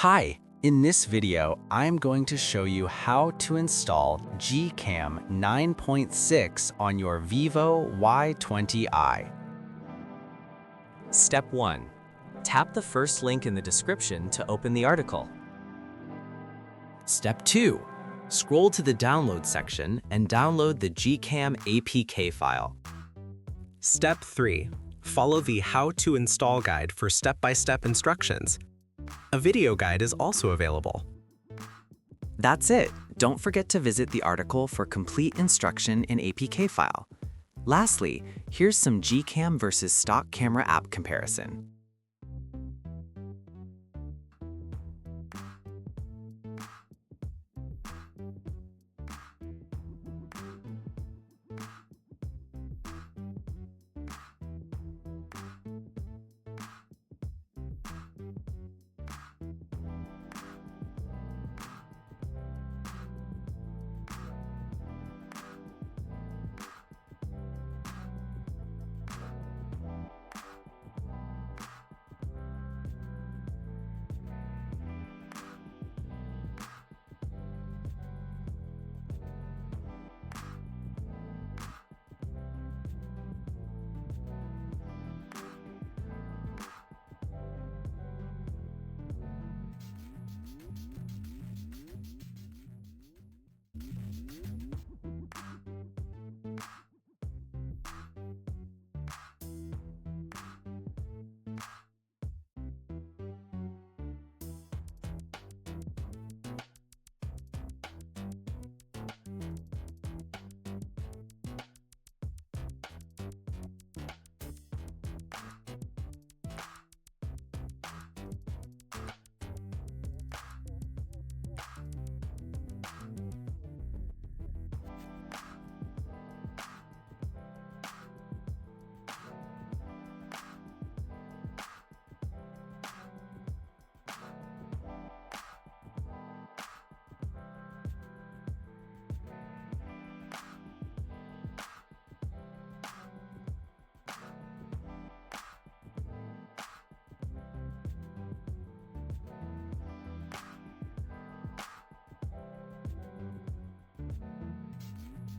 Hi, in this video, I'm going to show you how to install GCam 9.6 on your Vivo Y20i. Step 1. Tap the first link in the description to open the article. Step 2. Scroll to the download section and download the GCam APK file. Step 3. Follow the How to Install guide for step-by-step instructions. A video guide is also available. That's it. Don't forget to visit the article for complete instruction in APK file. Lastly, here's some GCam versus stock camera app comparison.